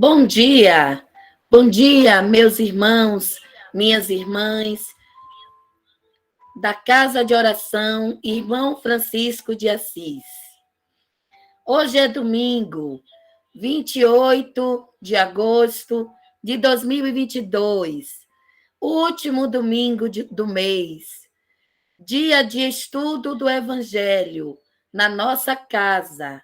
Bom dia, meus irmãos, minhas irmãs, da Casa de Oração, Irmão Francisco de Assis. Hoje é domingo, 28 de agosto de 2022, último domingo do mês, dia de estudo do Evangelho na nossa casa.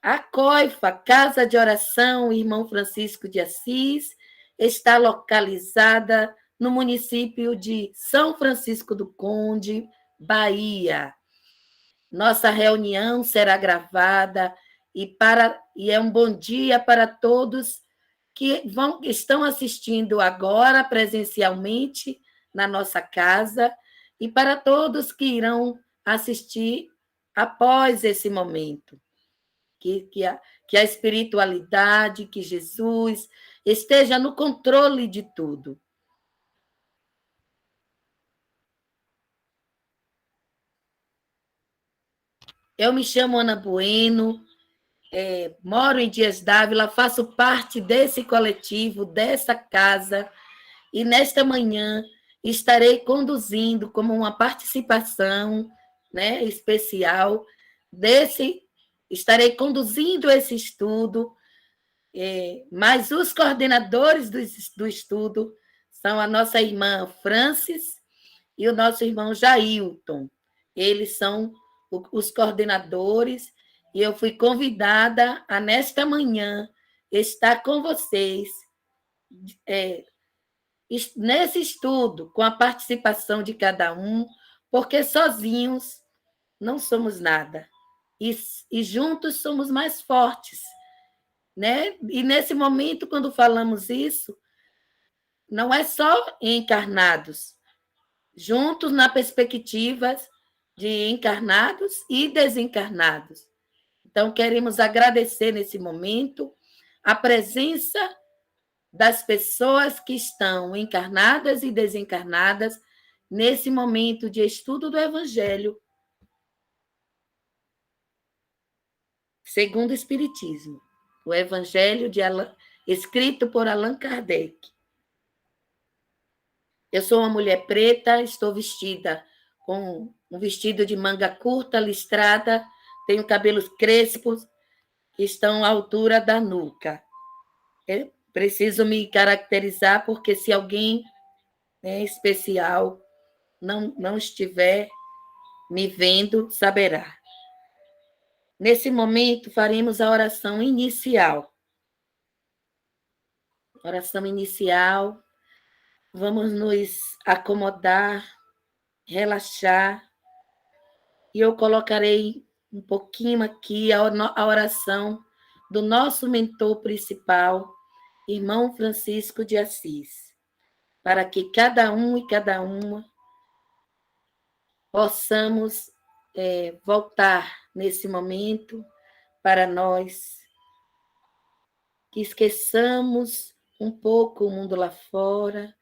A Coifa, Casa de Oração, Irmão Francisco de Assis, está localizada no município de São Francisco do Conde, Bahia. Nossa reunião será gravada e é um bom dia para todos que estão assistindo agora presencialmente na nossa casa e para todos que irão assistir após esse momento. Que a espiritualidade, que Jesus esteja no controle de tudo. Eu me chamo Ana Bueno, moro em Dias Dávila, faço parte desse coletivo, dessa casa, e nesta manhã estarei conduzindo como uma participação, né, especial estarei conduzindo esse estudo, mas os coordenadores do estudo são a nossa irmã Francis e o nosso irmão Jailton. Eles são os coordenadores e eu fui convidada a, nesta manhã, estar com vocês nesse estudo, com a participação de cada um, porque sozinhos não somos nada. E juntos somos mais fortes. Né? E nesse momento, quando falamos isso, não é só encarnados, juntos na perspectiva de encarnados e desencarnados. Então, queremos agradecer nesse momento a presença das pessoas que estão encarnadas e desencarnadas nesse momento de estudo do Evangelho segundo o Espiritismo. O Evangelho escrito por Allan Kardec. Eu sou uma mulher preta, estou vestida com um vestido de manga curta, listrada, tenho cabelos crespos que estão à altura da nuca. Eu preciso me caracterizar, porque se alguém especial não estiver me vendo, saberá. Nesse momento, faremos a oração inicial. Oração inicial. Vamos nos acomodar, relaxar, e eu colocarei um pouquinho aqui a oração do nosso mentor principal, Irmão Francisco de Assis, para que cada um e cada uma possamos voltar nesse momento para nós, que esqueçamos um pouco o mundo lá fora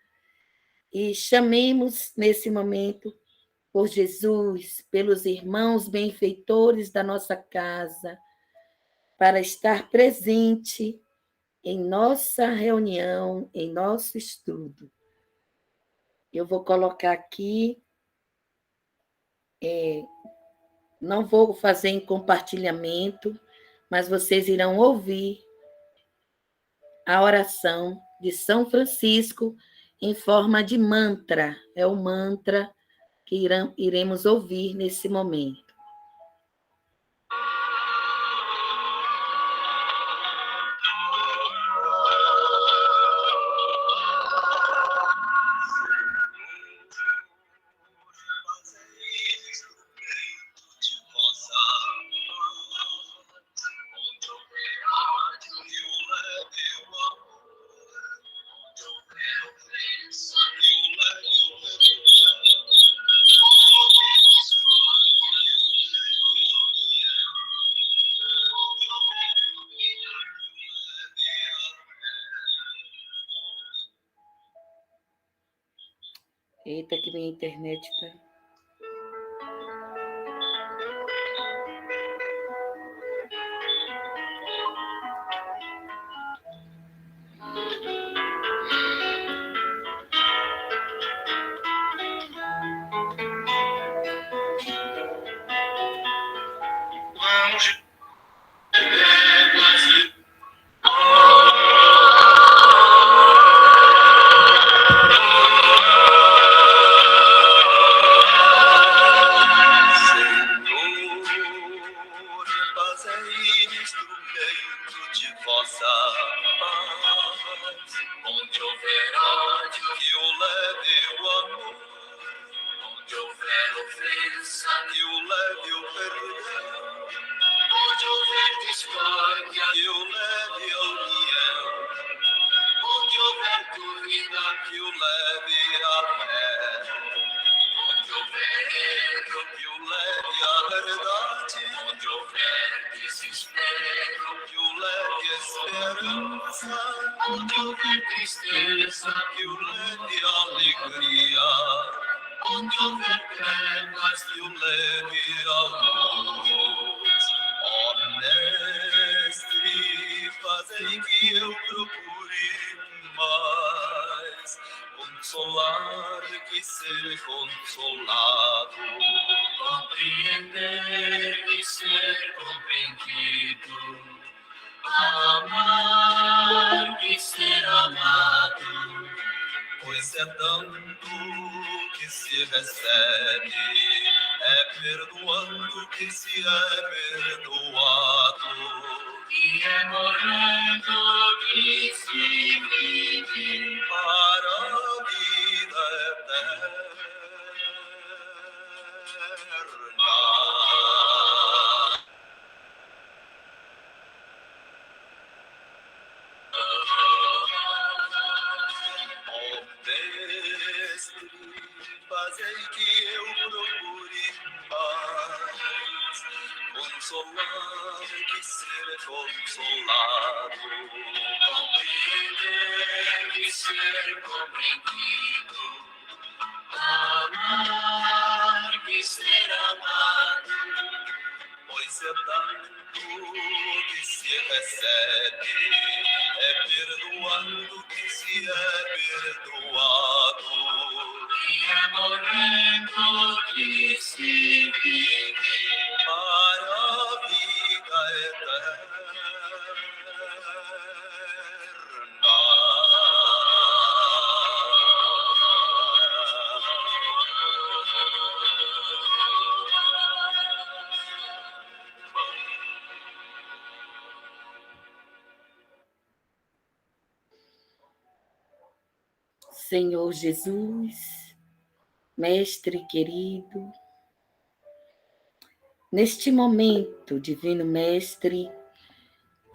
e chamemos nesse momento por Jesus, pelos irmãos benfeitores da nossa casa, para estar presente em nossa reunião, em nosso estudo. Eu vou colocar aqui, não vou fazer em compartilhamento, mas vocês irão ouvir a oração de São Francisco em forma de mantra. É o mantra que iremos ouvir nesse momento. Eita, que minha internet tá... ofensa, que o leve ao perdão. Onde houver discórdia, que o leve à união. Onde houver dúvida, que o leve à fé. Onde houver erro, que o leve à verdade. Onde houver desespero, que o leve à esperança. Onde houver tristeza, que o leve à alegria. Onde houver trevas, que o leve à luz. Ó Mestre, fazei que eu procure mais consolar que ser consolado, compreender e ser compreendido, amar e ser amado, pois é tanto que se recebe, é perdoando que se é perdoado, e é morrendo que se vive para a vida eterna. Ó Mestre, fazei que eu procure paz, consolar que ser consolado, compreender que ser compreendido, amar que ser amado, pois é tanto que se recebe, é perdoando que se é perdoado, e é morrendo que se vive para a vida eterna. Senhor Jesus, Mestre querido, neste momento, Divino Mestre,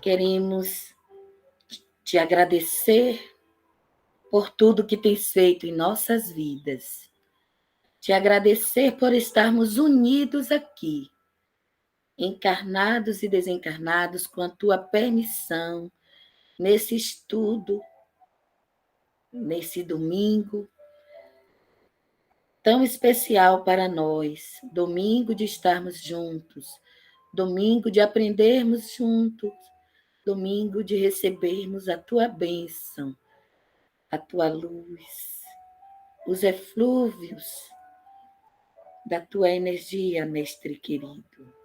queremos te agradecer por tudo que tens feito em nossas vidas. Te agradecer por estarmos unidos aqui, encarnados e desencarnados, com a tua permissão, nesse estudo, nesse domingo tão especial para nós, domingo de estarmos juntos, domingo de aprendermos juntos, domingo de recebermos a tua bênção, a tua luz, os eflúvios da tua energia, Mestre querido.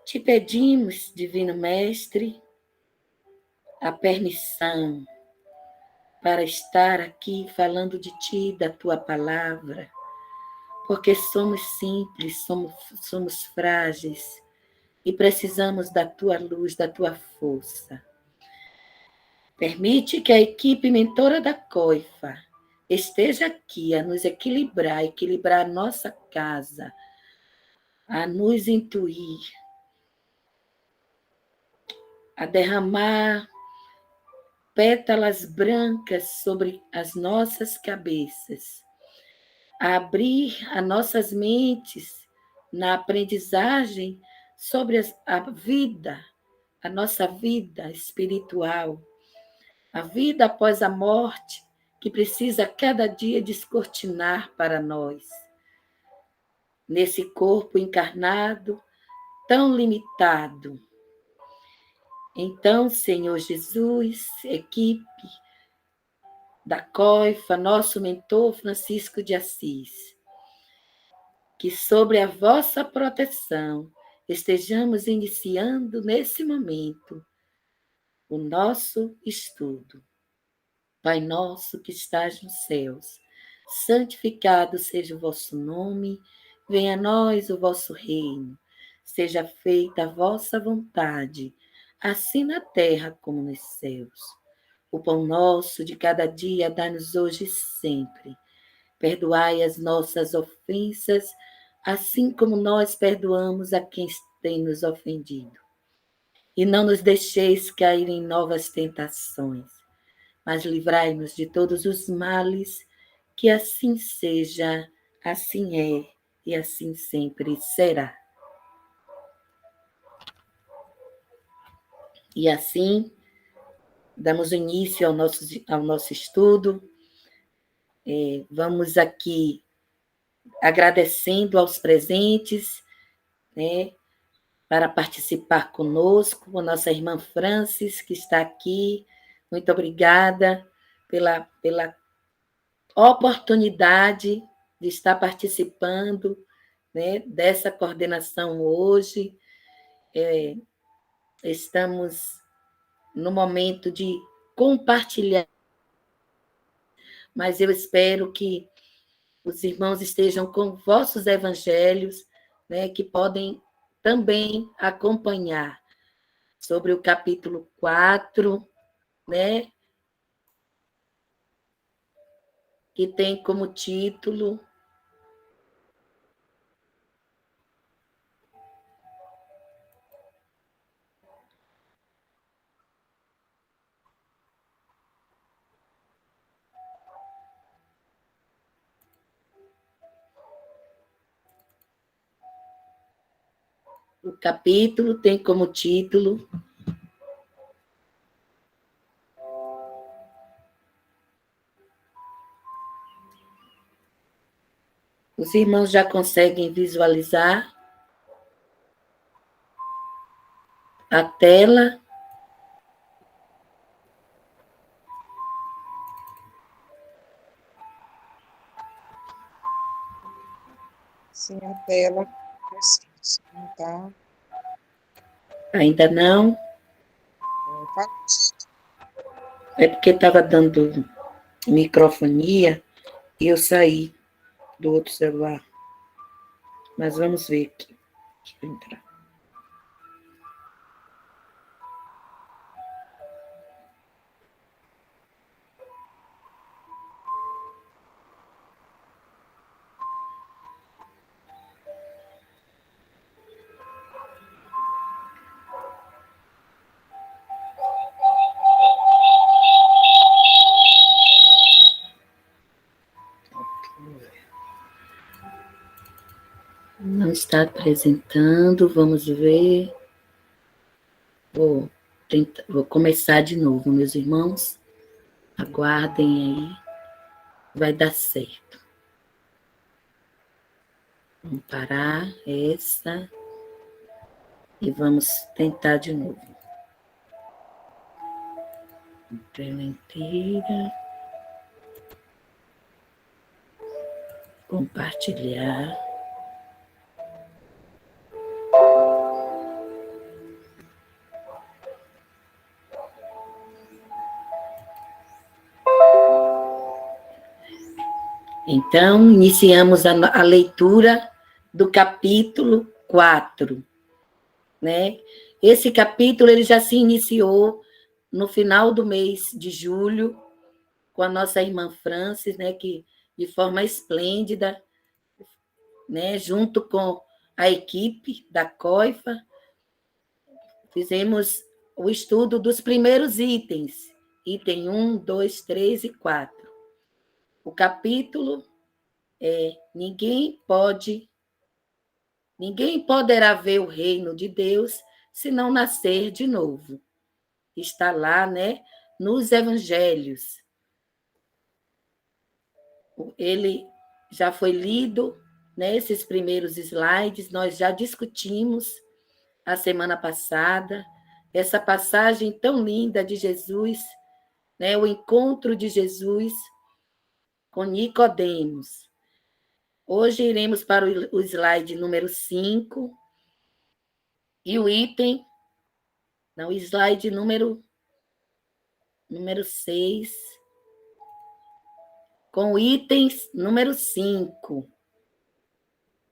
Te pedimos, Divino Mestre, a permissão para estar aqui falando de ti, da tua palavra, porque somos simples, somos frágeis e precisamos da tua luz, da tua força. Permite que a equipe mentora da Coifa esteja aqui a nos equilibrar a nossa casa, a nos intuir, a derramar pétalas brancas sobre as nossas cabeças, a abrir as nossas mentes na aprendizagem sobre a vida, a nossa vida espiritual, a vida após a morte, que precisa cada dia descortinar para nós. Nesse corpo encarnado, tão limitado. Então, Senhor Jesus, equipe da Coifa, nosso mentor Francisco de Assis, que sobre a vossa proteção estejamos iniciando nesse momento o nosso estudo. Pai nosso que estás nos céus, santificado seja o vosso nome, venha a nós o vosso reino, seja feita a vossa vontade, assim na terra como nos céus. O pão nosso de cada dia dá-nos hoje e sempre. Perdoai as nossas ofensas, assim como nós perdoamos a quem tem nos ofendido. E não nos deixeis cair em novas tentações, mas livrai-nos de todos os males, que assim seja, assim é e assim sempre será. E assim, damos início ao nosso estudo. Vamos aqui agradecendo aos presentes, né, para participar conosco, a nossa irmã Francis, que está aqui. Muito obrigada pela oportunidade de estar participando, né, dessa coordenação hoje. Estamos no momento de compartilhar, mas eu espero que os irmãos estejam com vossos evangelhos, né, que podem também acompanhar sobre o capítulo 4, né, que tem como título o capítulo tem como título Os irmãos já conseguem visualizar a tela? Sim, a tela. Sim, tá. Ainda não? É porque estava dando microfonia e eu saí do outro celular. Mas vamos ver aqui. Deixa eu entrar. Não está apresentando, vamos ver. Vou começar de novo, meus irmãos. Aguardem aí, vai dar certo. Vamos parar essa e vamos tentar de novo. Tela inteira. Compartilhar. Então, iniciamos a leitura do capítulo 4, né? Esse capítulo ele já se iniciou no final do mês de julho, com a nossa irmã Francis, né, que de forma esplêndida, né, junto com a equipe da COIFA, fizemos o estudo dos primeiros itens, item 1, 2, 3 e 4. O capítulo é Ninguém poderá ver o reino de Deus se não nascer de novo. Está lá, né, nos evangelhos. Ele já foi lido, né, esses primeiros slides, nós já discutimos a semana passada, essa passagem tão linda de Jesus, né, o encontro de Jesus com Nicodemos. Hoje iremos para o slide número 5 e o item, não, o slide número 6, com o itens número 5.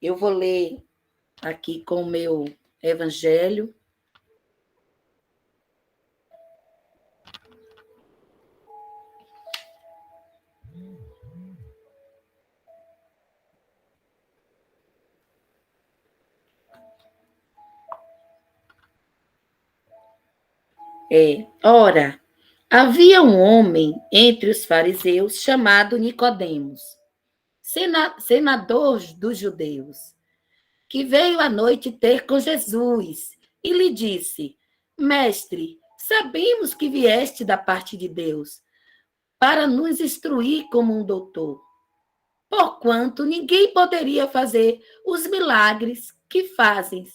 Eu vou ler aqui com o meu evangelho. Ora, havia um homem entre os fariseus chamado Nicodemos, senador dos judeus, que veio à noite ter com Jesus e lhe disse: Mestre, sabemos que vieste da parte de Deus para nos instruir como um doutor, porquanto ninguém poderia fazer os milagres que fazem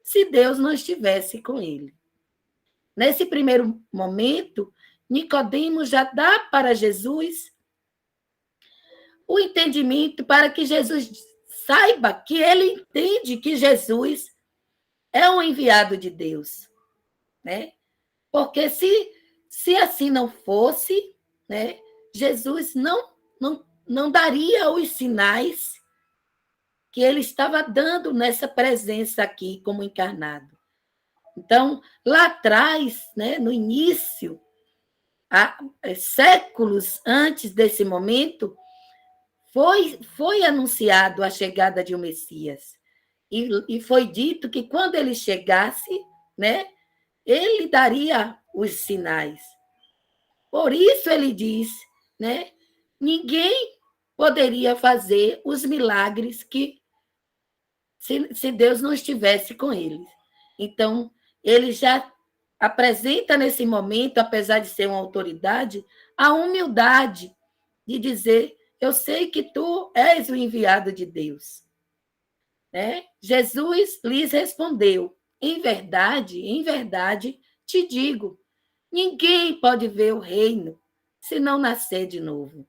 se Deus não estivesse com ele. Nesse primeiro momento, Nicodemos já dá para Jesus o entendimento para que Jesus saiba que ele entende que Jesus é um enviado de Deus, né? Porque se assim não fosse, né, Jesus não daria os sinais que ele estava dando nessa presença aqui como encarnado. Então, lá atrás, né, no início, séculos antes desse momento, foi anunciado a chegada de um Messias. E foi dito que quando ele chegasse, né, ele daria os sinais. Por isso ele diz, né, ninguém poderia fazer os milagres que se Deus não estivesse com eles. Então, ele já apresenta nesse momento, apesar de ser uma autoridade, a humildade de dizer: eu sei que tu és o enviado de Deus. Né? Jesus lhes respondeu: em verdade, te digo, ninguém pode ver o reino se não nascer de novo.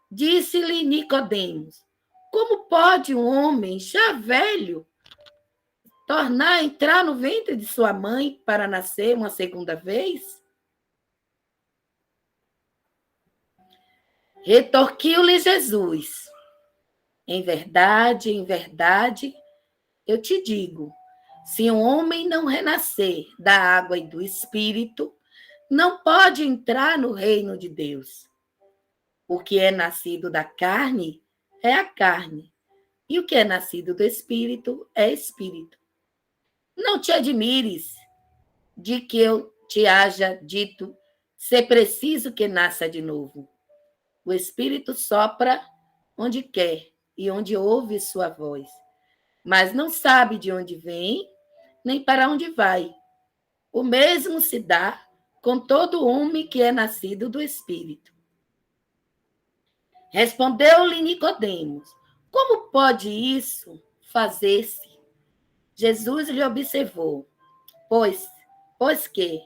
Disse-lhe Nicodemos: como pode um homem já velho tornar a entrar no ventre de sua mãe para nascer uma segunda vez? Retorquiu-lhe Jesus: em verdade, eu te digo, se um homem não renascer da água e do Espírito, não pode entrar no reino de Deus. O que é nascido da carne é a carne, e o que é nascido do Espírito é Espírito. Não te admires de que eu te haja dito ser preciso que nasça de novo. O Espírito sopra onde quer e onde ouve sua voz, mas não sabe de onde vem nem para onde vai. O mesmo se dá com todo homem que é nascido do Espírito. Respondeu-lhe Nicodemos: como pode isso fazer-se? Jesus lhe observou: pois que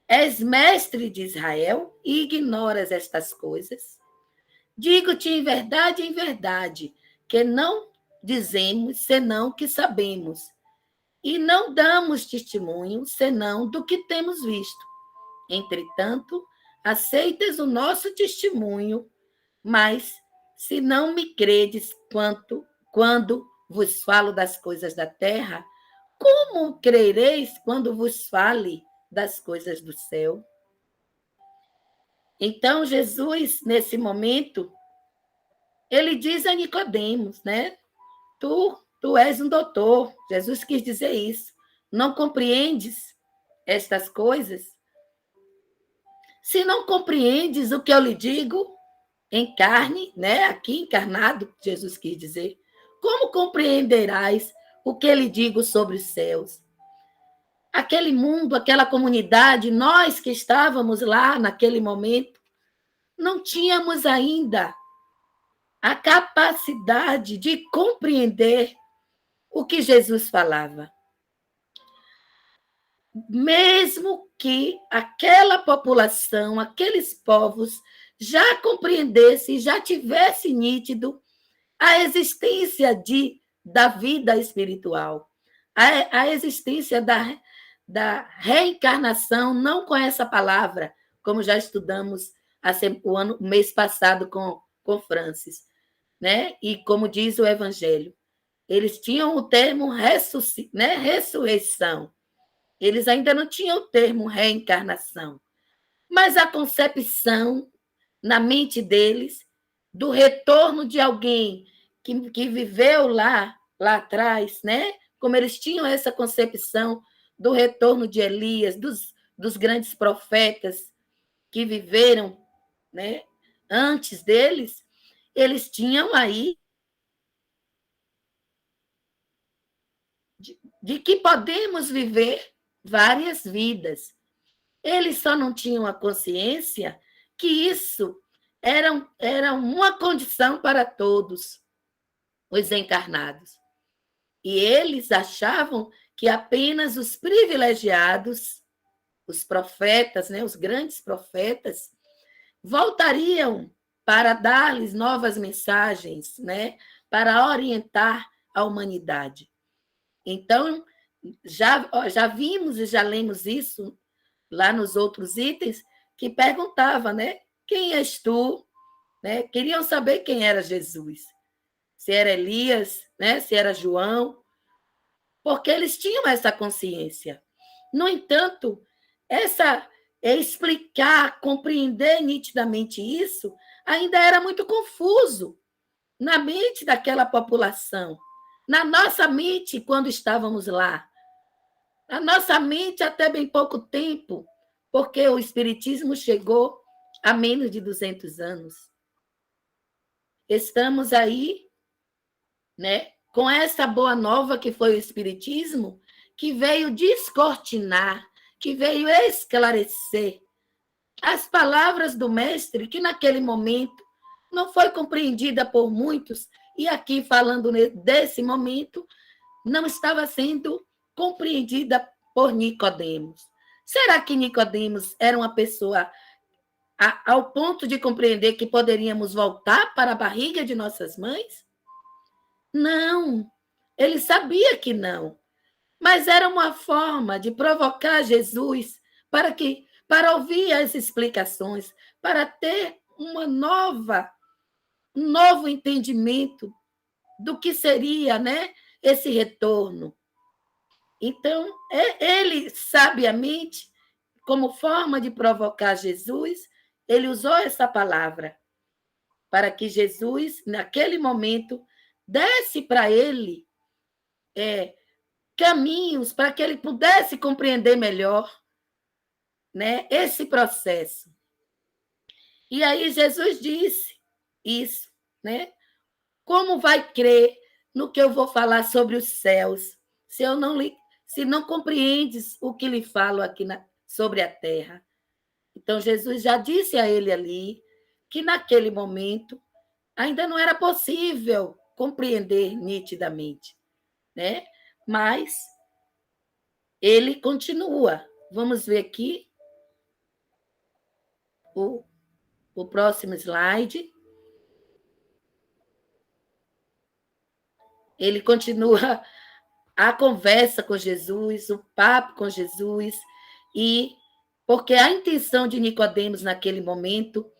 és mestre de Israel e ignoras estas coisas? Digo-te em verdade, que não dizemos senão que sabemos, e não damos testemunho senão do que temos visto. Entretanto, aceitas o nosso testemunho, mas se não me credes quando vos falo das coisas da terra, como crereis quando vos fale das coisas do céu? Então, Jesus, nesse momento, ele diz a Nicodemos, né? Tu és um doutor. Jesus quis dizer isso. Não compreendes estas coisas? Se não compreendes o que eu lhe digo em carne, né? Aqui encarnado, Jesus quis dizer, como compreenderás o que lhe digo sobre os céus? Aquele mundo, aquela comunidade, nós que estávamos lá naquele momento, não tínhamos ainda a capacidade de compreender o que Jesus falava. Mesmo que aquela população, aqueles povos, já compreendessem, já tivesse nítido a existência da vida espiritual, a existência da reencarnação, não com essa palavra, como já estudamos o mês passado com Francis, né? E como diz o Evangelho, eles tinham o termo ressurreição, eles ainda não tinham o termo reencarnação, mas a concepção na mente deles do retorno de alguém que viveu lá atrás, né? Como eles tinham essa concepção do retorno de Elias, dos grandes profetas que viveram, né, antes deles, eles tinham aí de que podemos viver várias vidas. Eles só não tinham a consciência que isso era uma condição para todos os encarnados. E eles achavam que apenas os privilegiados, os profetas, né, os grandes profetas, voltariam para dar-lhes novas mensagens, né, para orientar a humanidade. Então, já vimos e já lemos isso lá nos outros itens, que perguntava, né, quem és tu? Né? Queriam saber quem era Jesus. Se era Elias, né, se era João, porque eles tinham essa consciência. No entanto, explicar, compreender nitidamente isso, ainda era muito confuso na mente daquela população, na nossa mente quando estávamos lá, na nossa mente até bem pouco tempo, porque o Espiritismo chegou há menos de 200 anos. Estamos aí, né, com essa boa nova que foi o Espiritismo, que veio descortinar, que veio esclarecer as palavras do Mestre, que naquele momento não foi compreendida por muitos, e aqui falando desse momento, não estava sendo compreendida por Nicodemos. Será que Nicodemos era uma pessoa ao ponto de compreender que poderíamos voltar para a barriga de nossas mães? Não, ele sabia que não, mas era uma forma de provocar Jesus para ouvir as explicações, para ter um novo entendimento do que seria, né, esse retorno. Então, ele sabiamente, como forma de provocar Jesus, ele usou essa palavra para que Jesus, naquele momento, desse para ele caminhos para que ele pudesse compreender melhor, né, esse processo. E aí Jesus disse isso, né? Como vai crer no que eu vou falar sobre os céus, se não compreendes o que lhe falo aqui sobre a terra? Então Jesus já disse a ele ali que naquele momento ainda não era possível compreender nitidamente, né? Mas ele continua. Vamos ver aqui o próximo slide. Ele continua a conversa com Jesus, o papo com Jesus, e porque a intenção de Nicodemos naquele momento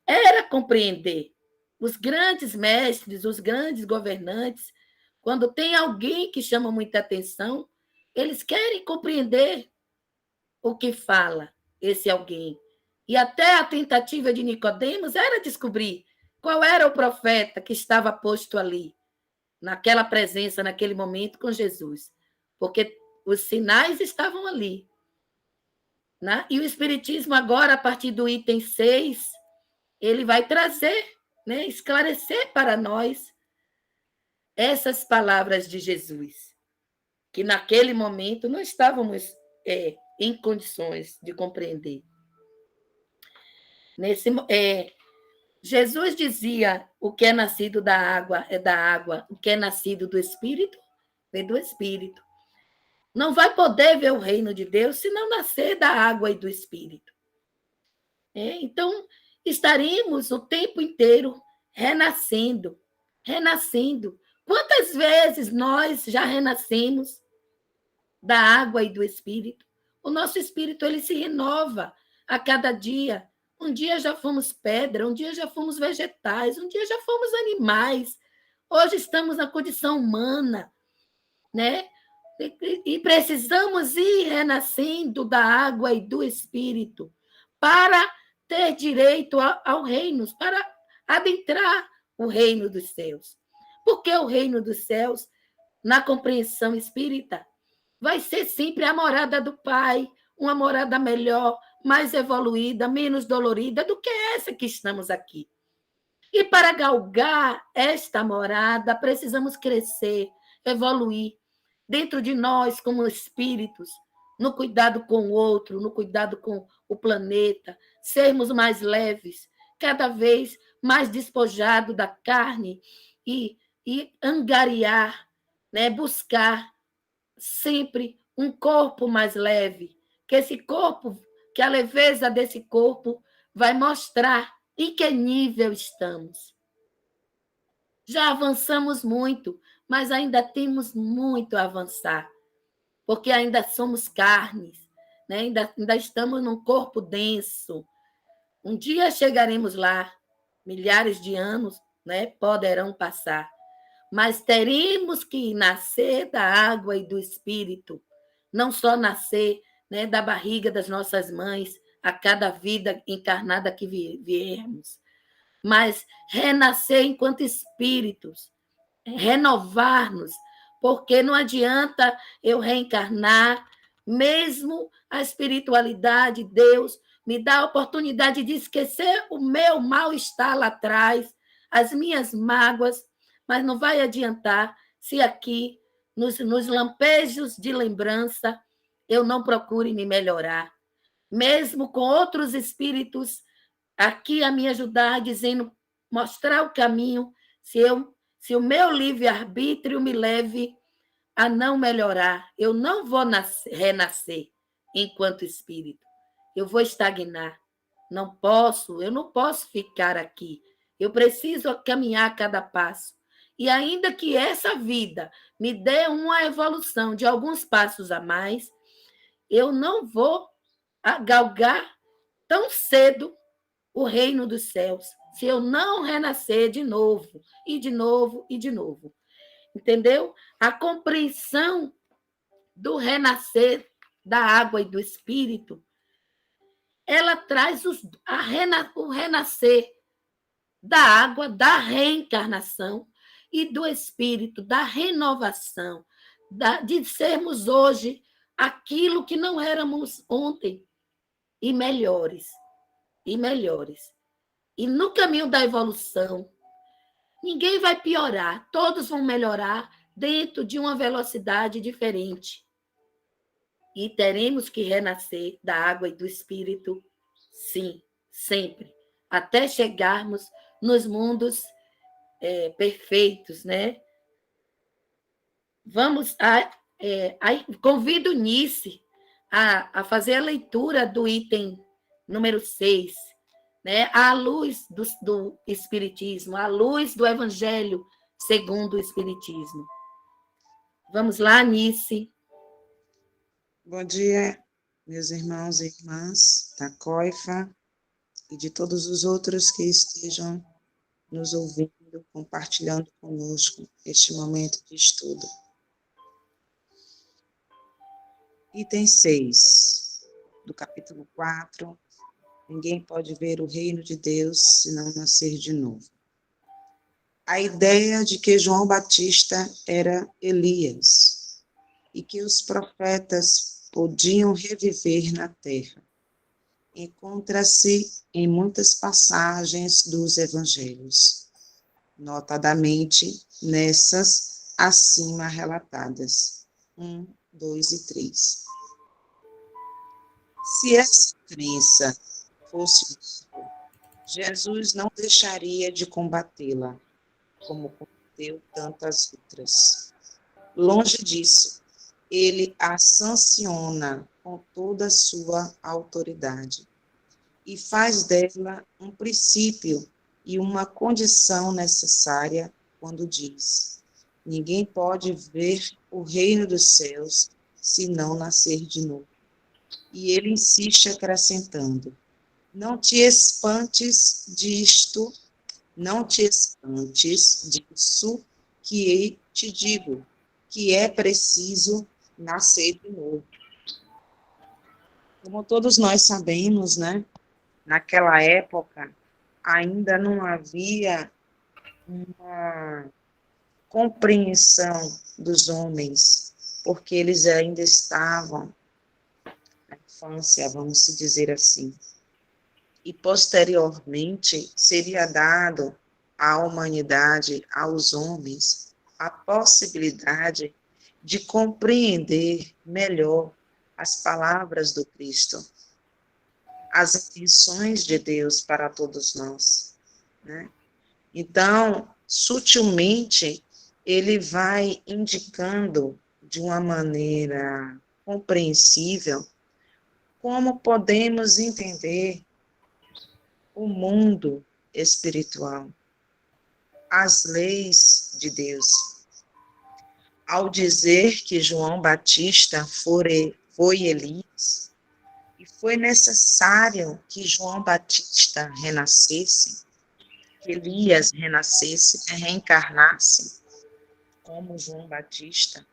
era compreender. Os grandes mestres, os grandes governantes, quando tem alguém que chama muita atenção, eles querem compreender o que fala esse alguém. E até a tentativa de Nicodemos era descobrir qual era o profeta que estava posto ali, naquela presença, naquele momento com Jesus. Porque os sinais estavam ali. Né? E o Espiritismo agora, a partir do item 6, ele vai trazer, né, esclarecer para nós essas palavras de Jesus, que naquele momento não estávamos em condições de compreender. Jesus dizia: o que é nascido da água é da água, o que é nascido do Espírito é do Espírito. Não vai poder ver o reino de Deus se não nascer da água e do Espírito. Então, estaremos o tempo inteiro renascendo. Quantas vezes nós já renascemos da água e do Espírito? O nosso espírito ele se renova a cada dia. Um dia já fomos pedra, um dia já fomos vegetais, um dia já fomos animais. Hoje estamos na condição humana, né? E precisamos ir renascendo da água e do Espírito para ter direito ao reino, para adentrar o reino dos céus. Porque o reino dos céus, na compreensão espírita, vai ser sempre a morada do Pai, uma morada melhor, mais evoluída, menos dolorida do que essa que estamos aqui. E para galgar esta morada, precisamos crescer, evoluir dentro de nós como espíritos, no cuidado com o outro, no cuidado com o planeta, sermos mais leves, cada vez mais despojados da carne e angariar, né, buscar sempre um corpo mais leve, que esse corpo, que a leveza desse corpo vai mostrar em que nível estamos. Já avançamos muito, mas ainda temos muito a avançar, porque ainda somos carnes, né? ainda estamos num corpo denso. Um dia chegaremos lá, milhares de anos, né, poderão passar, mas teremos que nascer da água e do espírito, não só nascer, né, da barriga das nossas mães a cada vida encarnada que viermos, mas renascer enquanto espíritos, renovar-nos, porque não adianta eu reencarnar, mesmo a espiritualidade, Deus, me dá a oportunidade de esquecer o meu mal-estar lá atrás, as minhas mágoas, mas não vai adiantar se aqui, nos lampejos de lembrança, eu não procure me melhorar. Mesmo com outros espíritos aqui a me ajudar, dizendo, mostrar o caminho, se o meu livre-arbítrio me leve a não melhorar, eu não vou renascer enquanto espírito. Eu vou estagnar. Eu não posso ficar aqui. Eu preciso caminhar a cada passo. E ainda que essa vida me dê uma evolução de alguns passos a mais, eu não vou galgar tão cedo o reino dos céus, se eu não renascer de novo, e de novo, e de novo. Entendeu? A compreensão do renascer da água e do espírito, ela traz o renascer da água, da reencarnação e do espírito, da renovação, de sermos hoje aquilo que não éramos ontem, e melhores, e melhores. E no caminho da evolução, ninguém vai piorar, todos vão melhorar dentro de uma velocidade diferente. E teremos que renascer da água e do espírito, sim, sempre, até chegarmos nos mundos perfeitos, né? Convido Nice a fazer a leitura do item número 6, né? À luz do Espiritismo, à luz do Evangelho segundo o Espiritismo. Vamos lá, Nice. Bom dia, meus irmãos e irmãs da COIFA e de todos os outros que estejam nos ouvindo, compartilhando conosco este momento de estudo. Item 6, do capítulo 4, ninguém pode ver o reino de Deus se não nascer de novo. A ideia de que João Batista era Elias e que os profetas podiam reviver na terra encontra-se em muitas passagens dos evangelhos, notadamente nessas acima relatadas, 1, 2 e 3. Se essa crença fosse útil, Jesus não deixaria de combatê-la, como combateu tantas outras. Longe disso, ele a sanciona com toda a sua autoridade e faz dela um princípio e uma condição necessária quando diz: ninguém pode ver o reino dos céus se não nascer de novo. E ele insiste acrescentando: não te espantes disto, não te espantes disso que te digo, que é preciso nascer de novo. Como todos nós sabemos, né? Naquela época, ainda não havia uma compreensão dos homens, porque eles ainda estavam infância, vamos se dizer assim. E posteriormente seria dado à humanidade, aos homens, a possibilidade de compreender melhor as palavras do Cristo, as intenções de Deus para todos nós, né? Então, sutilmente, ele vai indicando de uma maneira compreensível como podemos entender o mundo espiritual, as leis de Deus. Ao dizer que João Batista foi Elias, e foi necessário que João Batista renascesse, que Elias renascesse, reencarnasse como João Batista,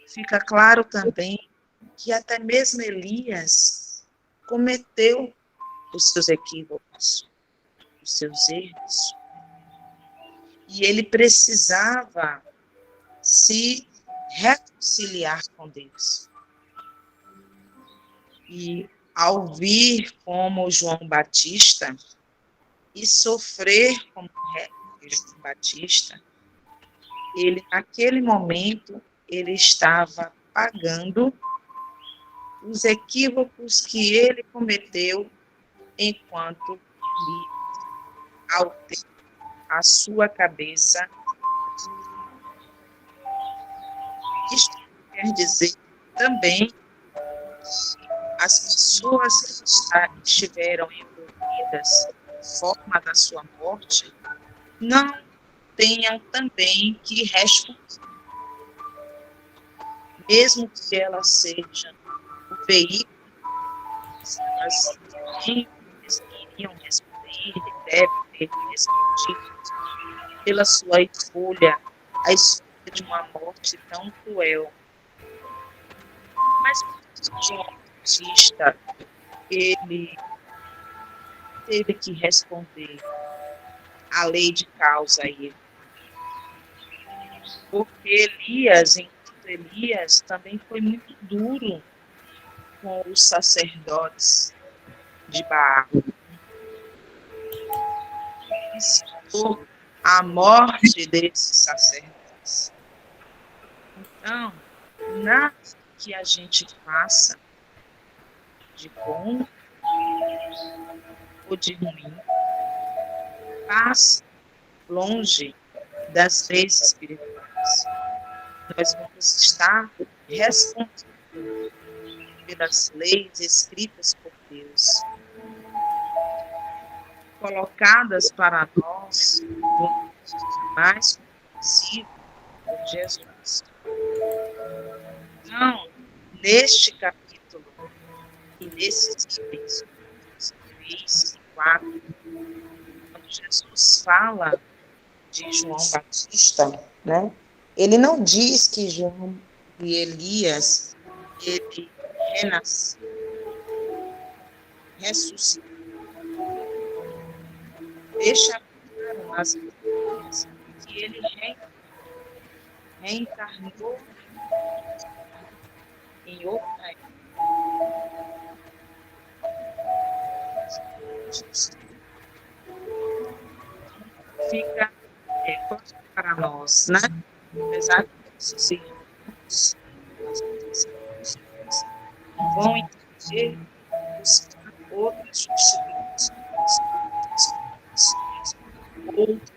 fica claro também que até mesmo Elias cometeu os seus equívocos, os seus erros, e ele precisava se reconciliar com Deus. E ao vir como João Batista e sofrer como João Batista, ele, naquele momento, ele estava pagando os equívocos que ele cometeu enquanto ao ter a sua cabeça. Isto quer dizer também que as pessoas que estiveram envolvidas na forma da sua morte não tenham também que responder, mesmo que ela seja o veículo, elas iriam responder, devem ter respondido pela sua escolha, a escolha de uma morte tão cruel. Mas João Batista, ele teve que responder à lei de causa a ele. Porque Elias também foi muito duro com os sacerdotes de Baal. Ele incitou a morte desses sacerdotes. Então, nada que a gente faça de bom ou de ruim passa longe das leis espirituais. Nós vamos estar respondendo pelas leis escritas por Deus, colocadas para nós do mais compreensível por Jesus. Então, neste capítulo e nesses itens 3 e 4, quando Jesus fala de João Batista, né? Ele não diz que João e Elias, ele renasceu, ressuscitou. Deixa claro as coisas que ele reencarnou em outra época. Fica para nós, né? Apesar de esses irmãos vão entender buscar outras justificações, outros,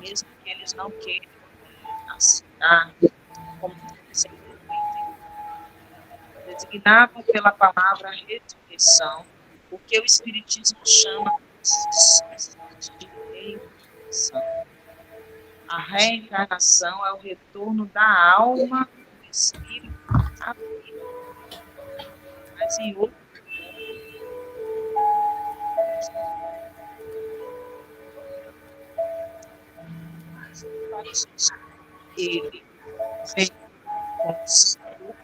mesmo que eles não queiram aceitar como designavam pela palavra ressurreição, o que o Espiritismo chama de reencarnação. A reencarnação é o retorno da alma do espírito à vida. Mas em outro ele vem consigo,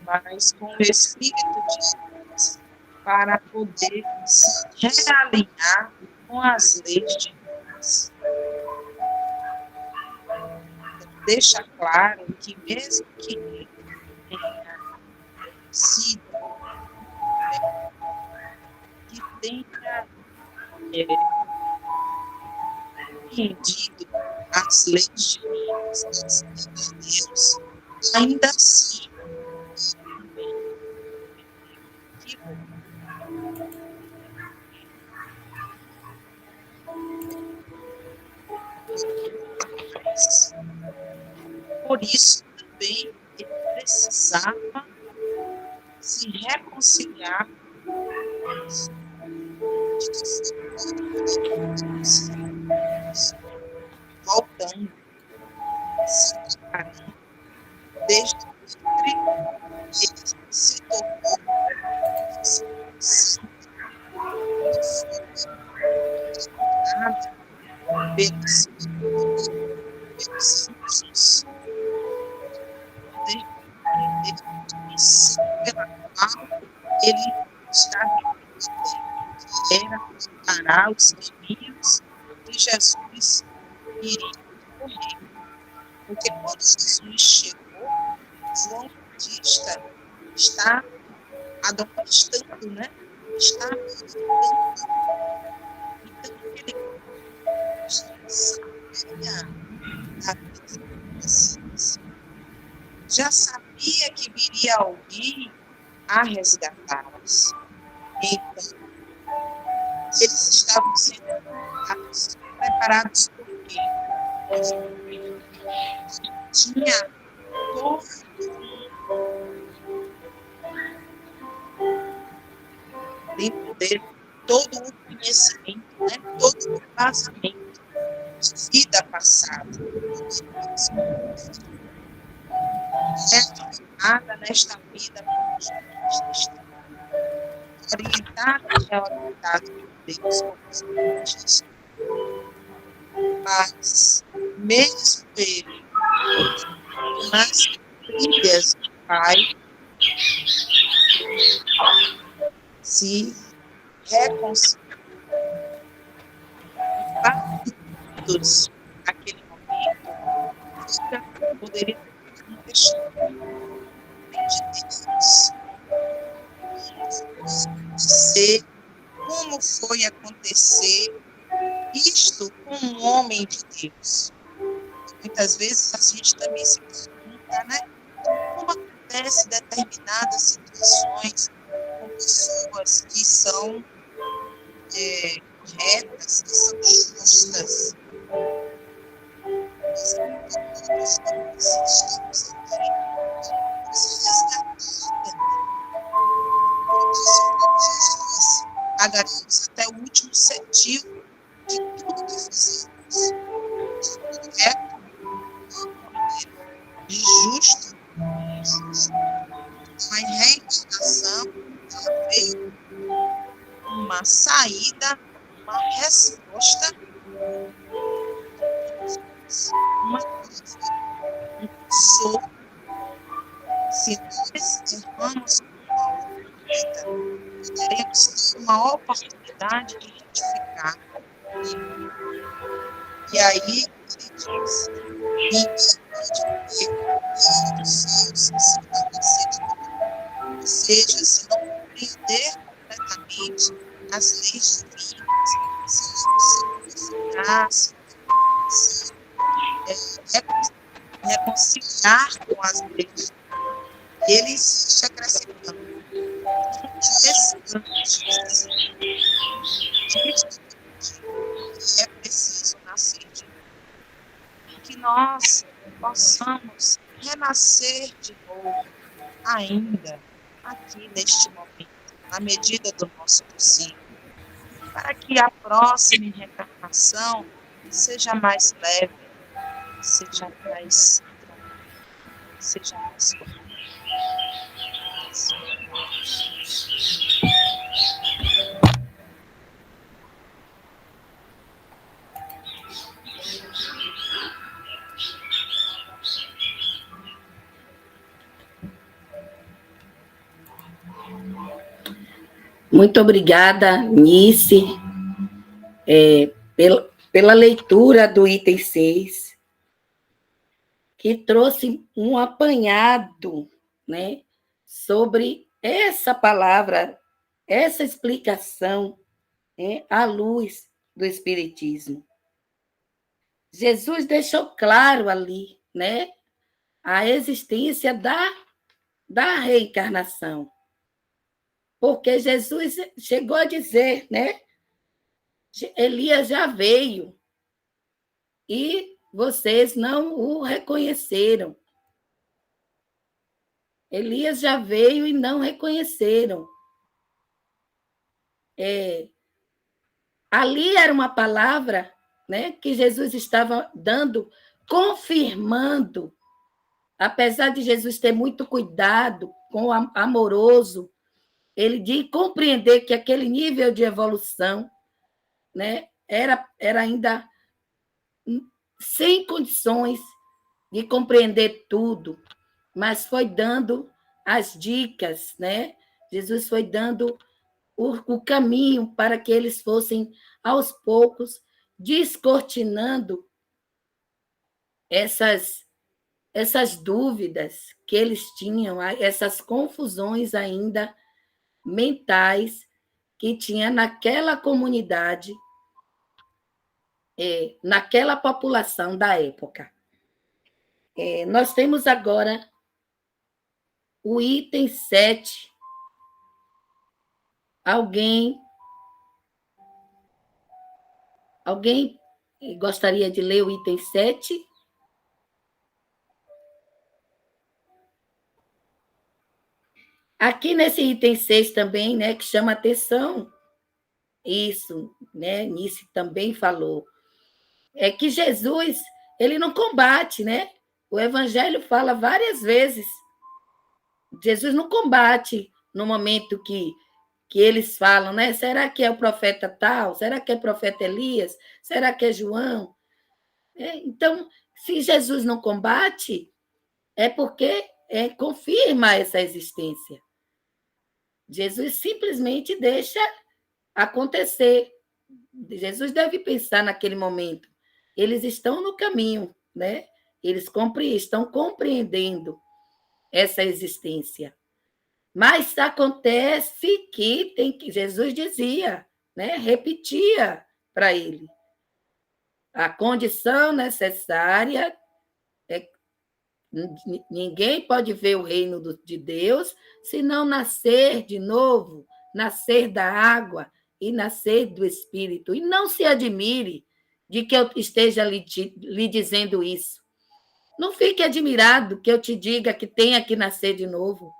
mas com o Espírito de Deus, para poder se realinhar com as leis de Deus. Deixa claro que mesmo que ele tenha sido que tenha compreendido as leis de Deus, ainda assim, por isso também ele precisava se reconciliar voltando, se preparando, desde o ele se tornou pelos anjos, pela qual ele estava era preparar os caminhos de Jesus iria correr. Porque quando Jesus chegou, João Batista está admoestando, né? Está admoestando. Então, ele sabia da vida, já sabia que viria alguém a resgatá-los. Então, eles estavam sendo preparados por quê? Tinha dentro dele todo o conhecimento, né? Todo o embasamento de vida passada. Nada nesta vida orientar e reorientado por Deus, como diz. Mas, mesmo ele, nas filhas do Pai, se reconciliam. Todos, naquele momento, poderia acontecer de ser como foi acontecer isto com um homem de Deus. Muitas vezes a gente também se pergunta, né? Como acontece determinadas situações com pessoas que são retas, que são justas. Pagaremos até o último centavo de tudo que fizemos. Correto, justo, uma reencarnação veio uma saída, uma resposta, um consolo. Se nós erramos uma vida, teremos uma oportunidade de retificar. E aí, ele diz, ou seja, se não compreender completamente as leis divinas, se reconciliar com as leis, ele está acrescentando. É preciso nascer de novo. Que nós possamos renascer de novo, ainda aqui neste momento, na medida do nosso possível, para que a próxima reencarnação seja mais leve, seja mais tranquila, seja mais correta. Muito obrigada, Nice, pela leitura do item 6, que trouxe um apanhado, né, sobre essa palavra, essa explicação é à luz do Espiritismo. Jesus deixou claro ali, né, a existência da reencarnação. Porque Jesus chegou a dizer, né, Elias já veio e vocês não o reconheceram. Elias já veio e não reconheceram. Ali era uma palavra, né, que Jesus estava dando, confirmando, apesar de Jesus ter muito cuidado com o amoroso, ele de compreender que aquele nível de evolução, né, era ainda sem condições de compreender tudo, mas foi dando as dicas, né? Jesus foi dando o caminho para que eles fossem, aos poucos, descortinando essas dúvidas que eles tinham, essas confusões ainda mentais que tinha naquela comunidade, naquela população da época. Nós temos agora o item 7. Alguém gostaria de ler o item 7? Aqui nesse item 6 também, né, que chama atenção, isso, né, Nice também falou, é que Jesus, ele não combate, né? O Evangelho fala várias vezes. Jesus não combate no momento que eles falam, né? Será que é o profeta tal? Será que é o profeta Elias? Será que é João? Então, se Jesus não combate, é porque confirma essa existência. Jesus simplesmente deixa acontecer. Jesus deve pensar naquele momento. Eles estão no caminho, né? Eles estão compreendendo essa existência. Mas acontece que Jesus dizia, né? Repetia para ele. A condição necessária é ninguém pode ver o reino de Deus se não nascer de novo, nascer da água e nascer do Espírito. E não se admire de que eu esteja lhe dizendo isso. Não fique admirado que eu te diga que tenha que nascer de novo.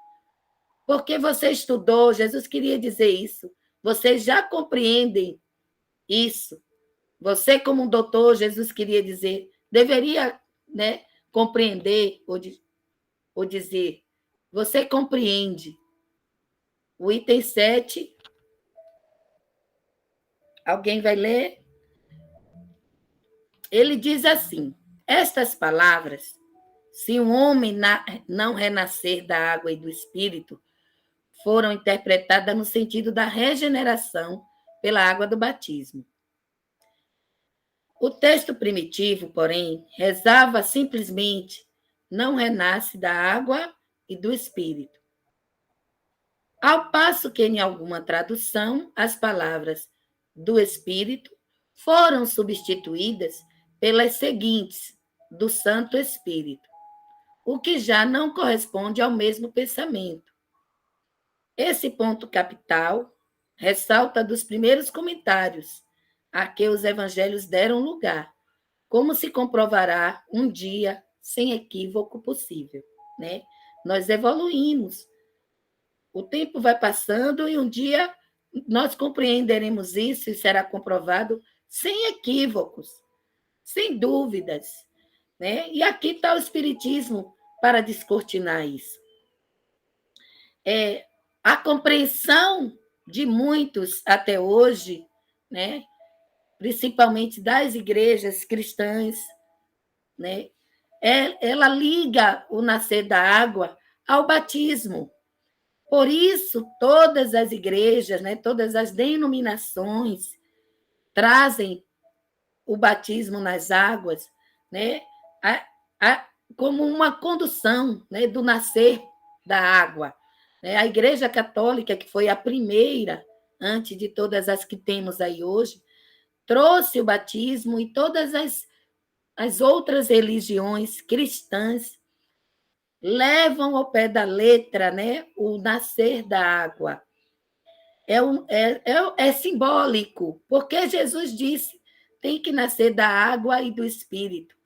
Porque você estudou, Jesus queria dizer isso. Vocês já compreendem isso. Você, como um doutor, Jesus queria dizer, deveria, né, compreender ou dizer, você compreende. O item 7, alguém vai ler? Ele diz assim, estas palavras, se um homem não renascer da água e do Espírito, foram interpretadas no sentido da regeneração pela água do batismo. O texto primitivo, porém, rezava simplesmente: não renasce da água e do Espírito. Ao passo que, em alguma tradução, as palavras do Espírito foram substituídas pelas seguintes, do Santo Espírito, o que já não corresponde ao mesmo pensamento. Esse ponto capital ressalta dos primeiros comentários a que os evangelhos deram lugar, como se comprovará um dia sem equívoco possível, né? Nós evoluímos. O tempo vai passando e um dia nós compreenderemos isso e será comprovado sem equívocos, sem dúvidas, né? E aqui está o Espiritismo para descortinar isso. A compreensão de muitos até hoje, né? Principalmente das igrejas cristãs, né? Ela liga o nascer da água ao batismo. Por isso, todas as igrejas, né, todas as denominações trazem o batismo nas águas, né, como uma condução, né, do nascer da água. né? A Igreja Católica, que foi a primeira, antes de todas as que temos aí hoje, trouxe o batismo, e todas as outras religiões cristãs levam ao pé da letra, né, o nascer da água. É simbólico, porque Jesus disse, tem que nascer da água e do Espírito.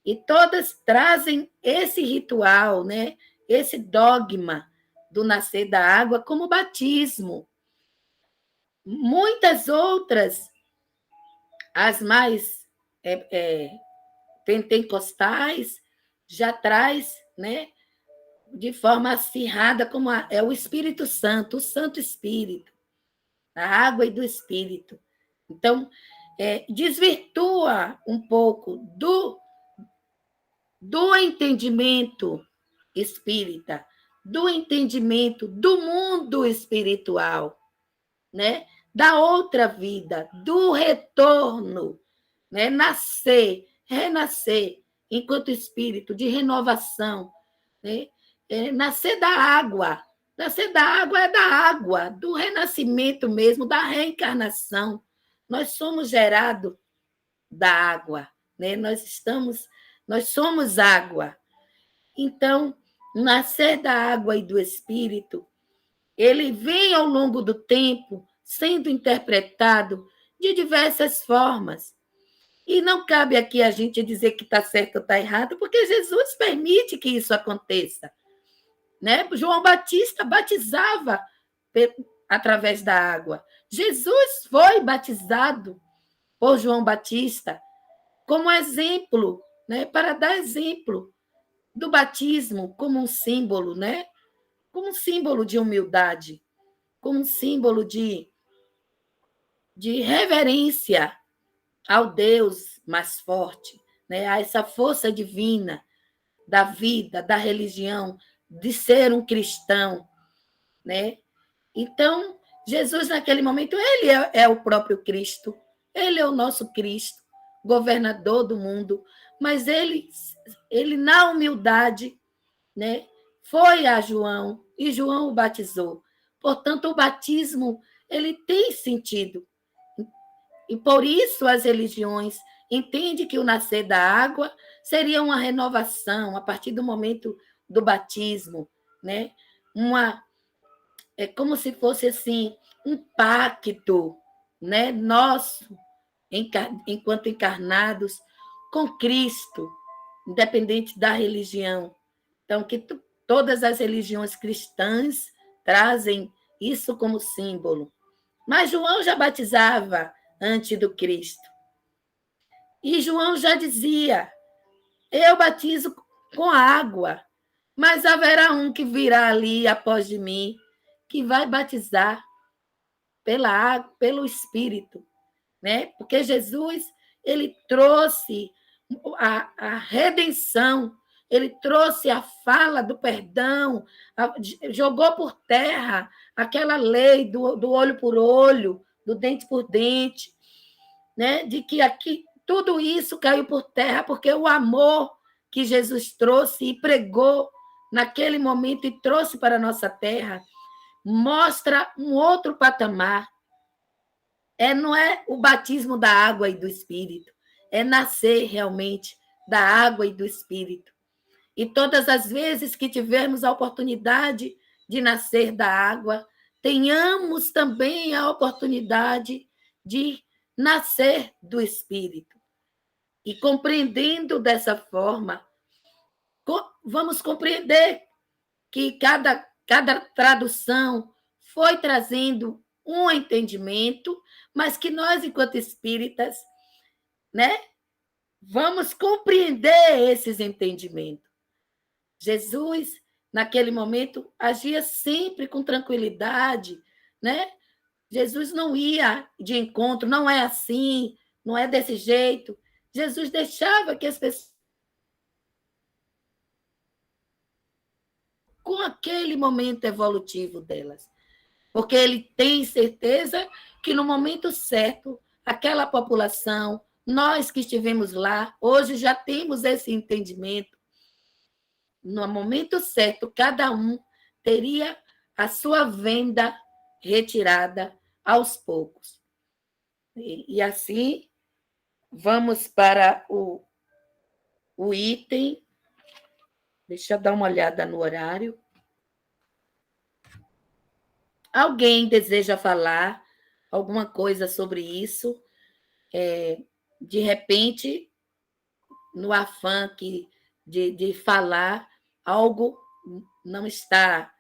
E todas trazem esse ritual, né, esse dogma do nascer da água como batismo. Muitas outras, as mais pentecostais, já traz, né, de forma acirrada, como é o Espírito Santo, o Santo Espírito, a água e do Espírito. Então, desvirtua um pouco do entendimento espírita, do entendimento do mundo espiritual, né? Da outra vida, do retorno, né? Nascer, renascer, enquanto espírito de renovação, né? Nascer da água. Nascer da água é da água, do renascimento mesmo, da reencarnação. Nós somos gerados da água, né? Nós somos água. Então, nascer da água e do Espírito, ele vem ao longo do tempo sendo interpretado de diversas formas. E não cabe aqui a gente dizer que está certo ou está errado, porque Jesus permite que isso aconteça. Né? João Batista batizava através da água. Jesus foi batizado por João Batista como exemplo, né? Para dar exemplo do batismo como um símbolo, né? Como um símbolo de humildade, como um símbolo de reverência ao Deus mais forte, né? A essa força divina da vida, da religião, de ser um cristão, né? Então, Jesus, naquele momento, ele é o próprio Cristo, ele é o nosso Cristo, governador do mundo, mas ele na humildade, né, foi a João, e João o batizou. Portanto, o batismo, ele tem sentido. E por isso as religiões entendem que o nascer da água seria uma renovação a partir do momento do batismo, né? É como se fosse assim um pacto, né, nosso, enquanto encarnados, com Cristo, independente da religião. Então, que todas as religiões cristãs trazem isso como símbolo. Mas João já batizava antes do Cristo. E João já dizia, eu batizo com água, mas haverá um que virá ali após de mim, que vai batizar pela água, pelo Espírito, né? Porque Jesus, ele trouxe a redenção, ele trouxe a fala do perdão, jogou por terra aquela lei do olho por olho, do dente por dente, né? De que aqui tudo isso caiu por terra porque o amor que Jesus trouxe e pregou naquele momento e trouxe para a nossa terra mostra um outro patamar. Não é o batismo da água e do Espírito, é nascer realmente da água e do Espírito. E todas as vezes que tivermos a oportunidade de nascer da água, tenhamos também a oportunidade de nascer do Espírito. E compreendendo dessa forma, vamos compreender que cada tradução foi trazendo um entendimento, mas que nós, enquanto espíritas, né, vamos compreender esses entendimentos. Jesus, naquele momento, agia sempre com tranquilidade, né? Jesus não ia de encontro, não é assim, não é desse jeito. Jesus deixava que as pessoas, com aquele momento evolutivo delas, porque ele tem certeza que no momento certo, aquela população, nós que estivemos lá, hoje já temos esse entendimento. No momento certo, cada um teria a sua venda retirada aos poucos. E assim, vamos para o item. Deixa eu dar uma olhada no horário. Alguém deseja falar alguma coisa sobre isso? De repente, no afã de falar, algo não está.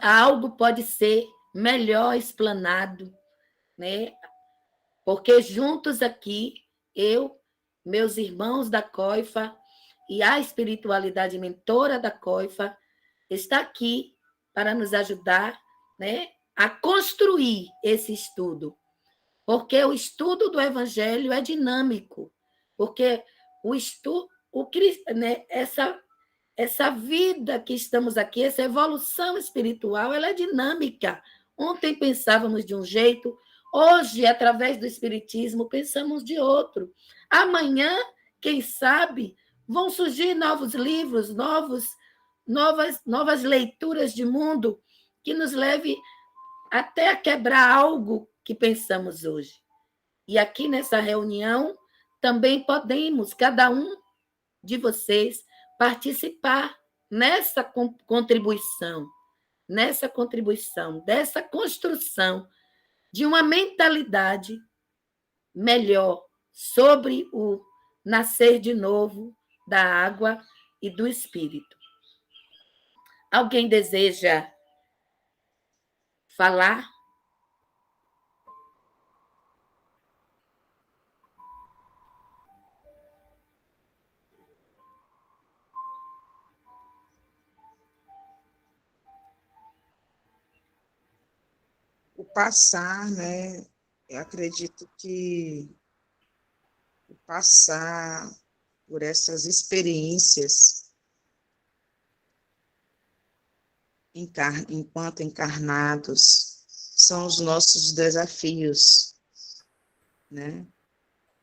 Algo pode ser melhor explanado, né? Porque juntos aqui, eu, meus irmãos da Coifa e a espiritualidade mentora da Coifa está aqui para nos ajudar, né, a construir esse estudo. Porque o estudo do Evangelho é dinâmico. Porque o estudo, né, essa vida que estamos aqui, essa evolução espiritual, ela é dinâmica. Ontem pensávamos de um jeito, hoje, através do Espiritismo, pensamos de outro. Amanhã, quem sabe, vão surgir novos livros, novas leituras de mundo que nos leve até a quebrar algo que pensamos hoje. E aqui nessa reunião, também podemos, cada um de vocês, participar nessa contribuição, dessa construção de uma mentalidade melhor sobre o nascer de novo da água e do espírito. Alguém deseja falar? O passar, né? Eu acredito que o passar por essas experiências enquanto encarnados são os nossos desafios, né?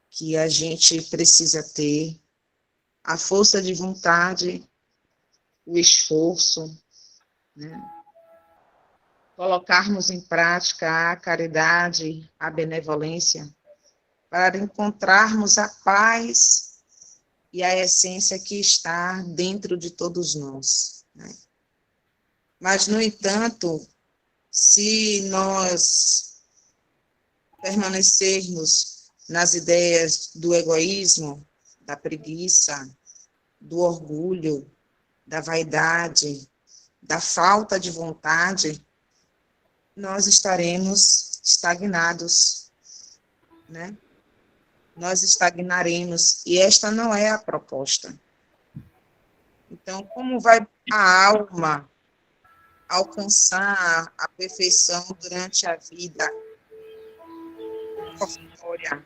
Que a gente precisa ter a força de vontade, o esforço, né? Colocarmos em prática a caridade, a benevolência, para encontrarmos a paz e a essência que está dentro de todos nós, né? Mas, no entanto, se nós permanecermos nas ideias do egoísmo, da preguiça, do orgulho, da vaidade, da falta de vontade, nós estaremos estagnados, né? Nós estagnaremos, e esta não é a proposta. Então, como vai a alma alcançar a perfeição durante a vida corpórea?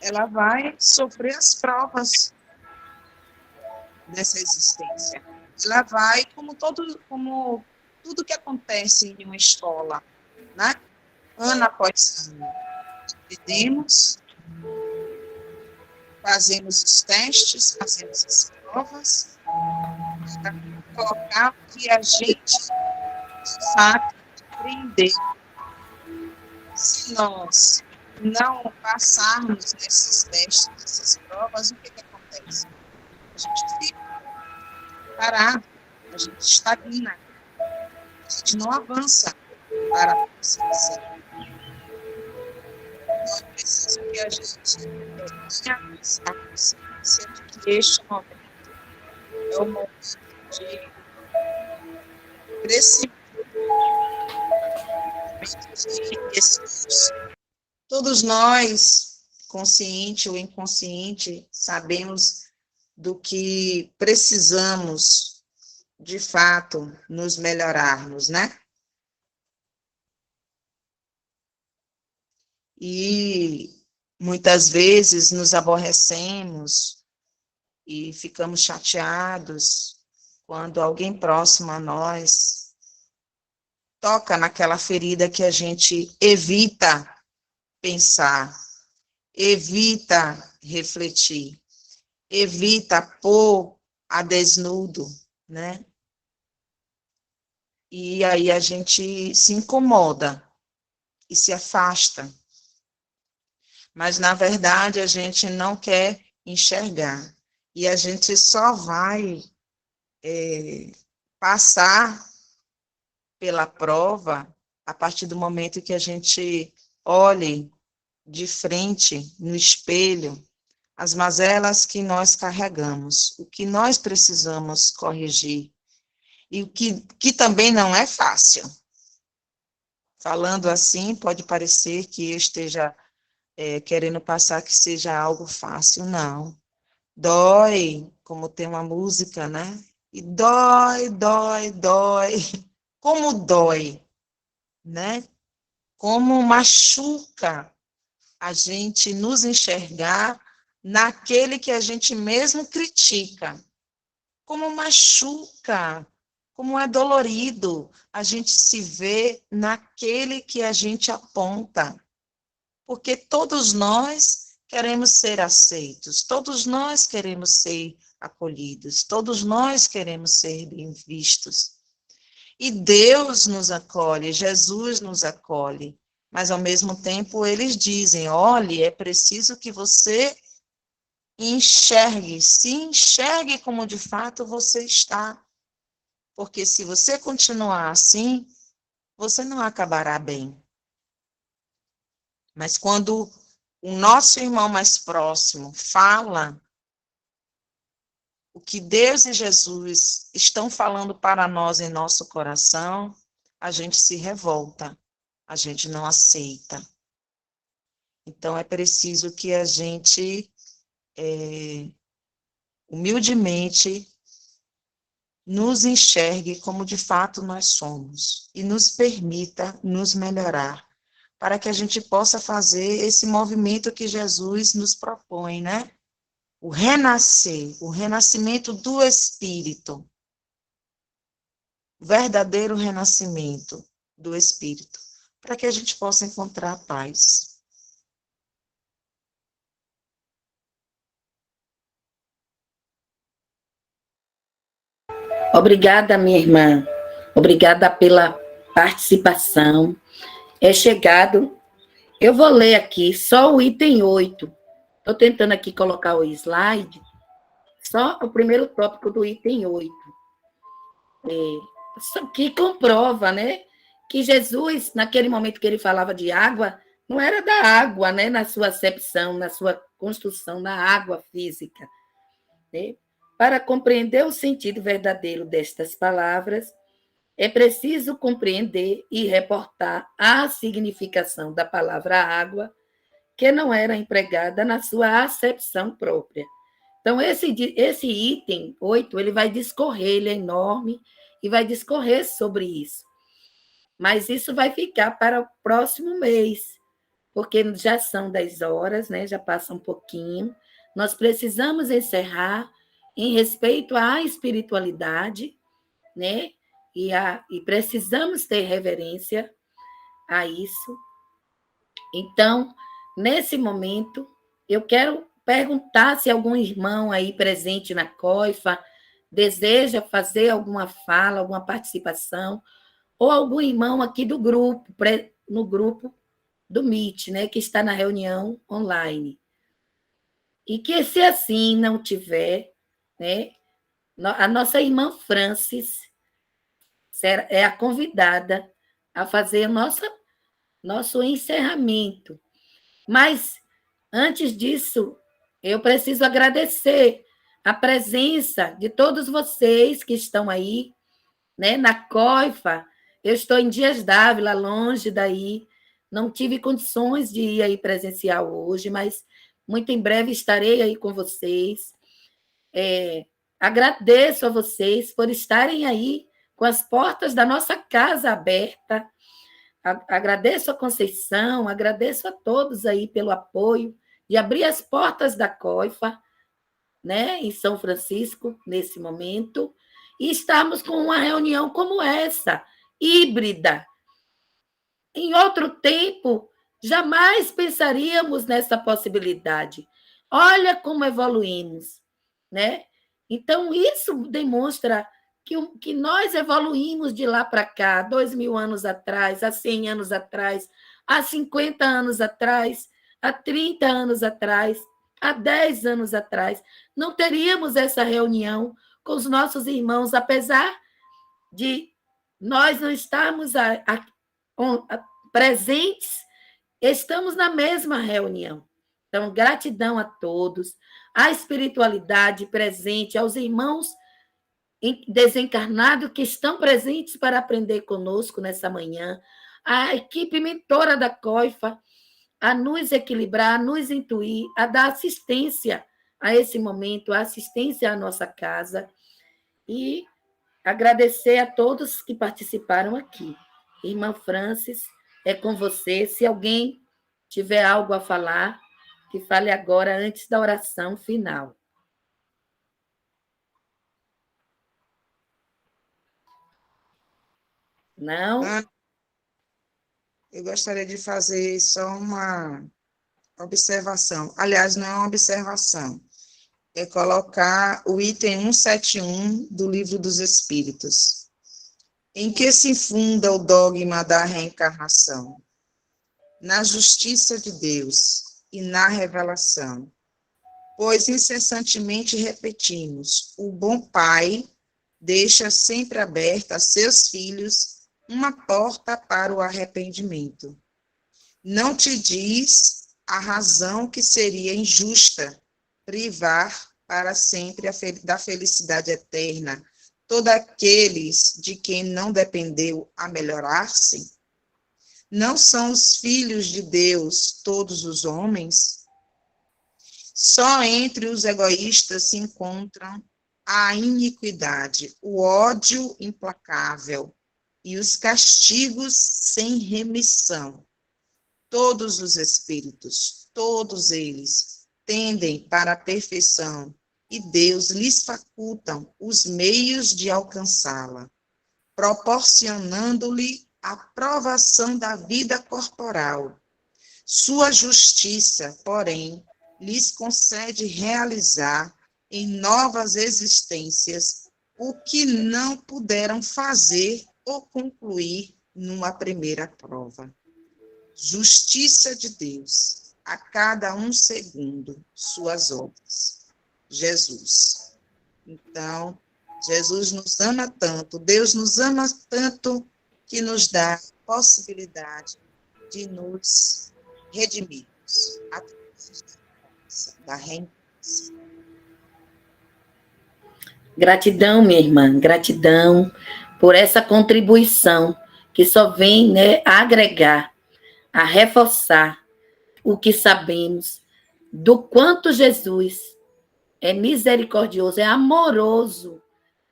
Ela vai sofrer as provas dessa existência. Ela vai, como tudo que acontece em uma escola, né? Ano após ano. Aprendemos, fazemos os testes, fazemos as provas, para colocar o que a gente, de fato, aprendeu. Se nós não passarmos nesses testes, nessas provas, o que acontece? A gente fica parado, a gente estagna, a gente não avança para a consciência. Então, é preciso que a gente tenha a consciência de que este momento é o momento de crescimento, de esforço. Todos nós, consciente ou inconsciente, sabemos do que precisamos, de fato, nos melhorarmos, né? E muitas vezes nos aborrecemos e ficamos chateados quando alguém próximo a nós toca naquela ferida que a gente evita pensar, evita refletir, evita pôr a desnudo, né? E aí a gente se incomoda e se afasta. Mas, na verdade, a gente não quer enxergar. E a gente só vai passar pela prova a partir do momento que a gente olhe de frente no espelho as mazelas que nós carregamos, o que nós precisamos corrigir, e o que também não é fácil. Falando assim, pode parecer que eu esteja querendo passar que seja algo fácil, não. Dói, como tem uma música, né? E dói, dói, dói. Como dói, né? Como machuca a gente nos enxergar naquele que a gente mesmo critica. Como machuca, como é dolorido a gente se ver naquele que a gente aponta. Porque todos nós queremos ser aceitos, todos nós queremos ser acolhidos, todos nós queremos ser bem vistos. E Deus nos acolhe, Jesus nos acolhe, mas ao mesmo tempo eles dizem, olhe, é preciso que você enxergue, se enxergue como de fato você está, porque se você continuar assim, você não acabará bem. Mas quando o nosso irmão mais próximo fala o que Deus e Jesus estão falando para nós em nosso coração, a gente se revolta, a gente não aceita. Então, é preciso que a gente, humildemente, nos enxergue como de fato nós somos e nos permita nos melhorar, para que a gente possa fazer esse movimento que Jesus nos propõe, né? O renascer, o renascimento do Espírito, o verdadeiro renascimento do Espírito, para que a gente possa encontrar paz. Obrigada, minha irmã. Obrigada pela participação. É chegado. Eu vou ler aqui só o item 8. Estou tentando aqui colocar o slide. Só o primeiro tópico do item 8. Que comprova, né? Que Jesus, naquele momento que ele falava de água, não era da água, né? Na sua acepção, na sua construção, na água física. Né? Para compreender o sentido verdadeiro destas palavras, é preciso compreender e reportar a significação da palavra água, que não era empregada na sua acepção própria. Então, esse item 8, ele vai discorrer, ele é enorme, e vai discorrer sobre isso. Mas isso vai ficar para o próximo mês, porque já são 10 horas, né? Já passa um pouquinho. Nós precisamos encerrar em respeito à espiritualidade, né? E precisamos ter reverência a isso. Então, nesse momento, eu quero perguntar se algum irmão aí presente na coifa deseja fazer alguma fala, alguma participação, ou algum irmão aqui do grupo, no grupo do Meet, né, que está na reunião online. E que, se assim não tiver, né, a nossa irmã Francis é a convidada a fazer nosso encerramento. Mas, antes disso, eu preciso agradecer a presença de todos vocês que estão aí, né, na coifa. Eu estou em Dias d'Ávila, longe daí, não tive condições de ir aí presencial hoje, mas muito em breve estarei aí com vocês. Agradeço a vocês por estarem aí com as portas da nossa casa aberta. Agradeço a Conceição, agradeço a todos aí pelo apoio de abrir as portas da coifa, né, em São Francisco, nesse momento, e estamos com uma reunião como essa, híbrida. Em outro tempo, jamais pensaríamos nessa possibilidade. Olha como evoluímos, né? Então, isso demonstra que nós evoluímos de lá para cá, 2000 anos atrás, há 100 anos atrás, há 50 anos atrás, há 30 anos atrás, há 10 anos atrás, não teríamos essa reunião com os nossos irmãos, apesar de nós não estarmos presentes, estamos na mesma reunião. Então, gratidão a todos, à espiritualidade presente, aos irmãos desencarnados que estão presentes para aprender conosco nessa manhã, à equipe mentora da COIFA, a nos equilibrar, a nos intuir, a dar assistência a esse momento, a assistência à nossa casa, e agradecer a todos que participaram aqui. Irmã Francis, é com você. Se alguém tiver algo a falar, que fale agora, antes da oração final. Não? Eu gostaria de fazer só uma observação. Aliás, não é uma observação. É colocar o item 171 do Livro dos Espíritos. Em que se funda o dogma da reencarnação? Na justiça de Deus e na revelação. Pois incessantemente repetimos, o bom Pai deixa sempre aberta a seus filhos uma porta para o arrependimento. Não te diz a razão que seria injusta privar para sempre da felicidade eterna todos aqueles de quem não dependeu a melhorar-se? Não são os filhos de Deus todos os homens? Só entre os egoístas se encontram a iniquidade, o ódio implacável e os castigos sem remissão. Todos os espíritos, todos eles, tendem para a perfeição e Deus lhes facultam os meios de alcançá-la, proporcionando-lhe a provação da vida corporal. Sua justiça, porém, lhes concede realizar em novas existências o que não puderam fazer ou concluir numa primeira prova. Justiça de Deus, a cada um segundo suas obras. Jesus. Então, Jesus nos ama tanto, Deus nos ama tanto, que nos dá a possibilidade de nos redimirmos através da reencarnação. Gratidão, minha irmã, gratidão por essa contribuição que só vem, né, a agregar, a reforçar o que sabemos do quanto Jesus é misericordioso, é amoroso